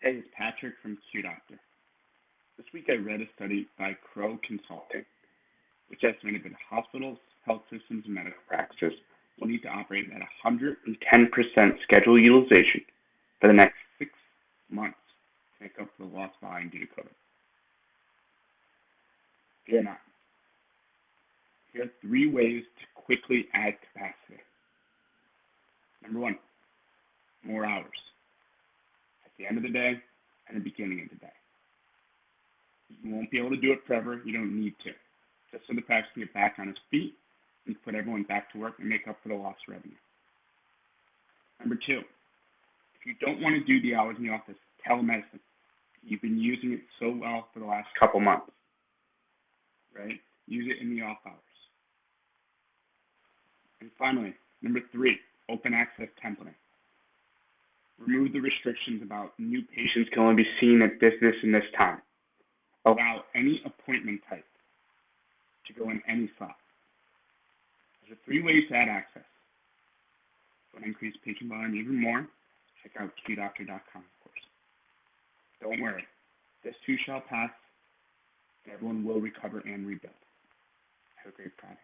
Hey, it's Patrick from Q Doctor. This week I read a study by Crow Consulting, which estimated that hospitals, health systems, and medical practices will need to operate at 110% schedule utilization for the next 6 months to make up for the lost volume due to COVID. Fear not. Here are 3 ways to quickly add capacity. Number 1, more hours. At the end of the day and the beginning of the day. You won't be able to do it forever. You don't need to. Just so the practice can get back on its feet and put everyone back to work and make up for the lost revenue. Number 2, if you don't want to do the hours in the office, telemedicine. You've been using it so well for the last couple months, right? Use it in the off hours. And finally, number 3, open access templating. Remove the restrictions about new patients can only be seen at this, and this time. Allow any appointment type to go in any slot. There's 3 ways to add access. If you want to increase patient volume even more, check out qdoctor.com, of course. Don't worry, this too shall pass, and everyone will recover and rebuild. Have a great Friday.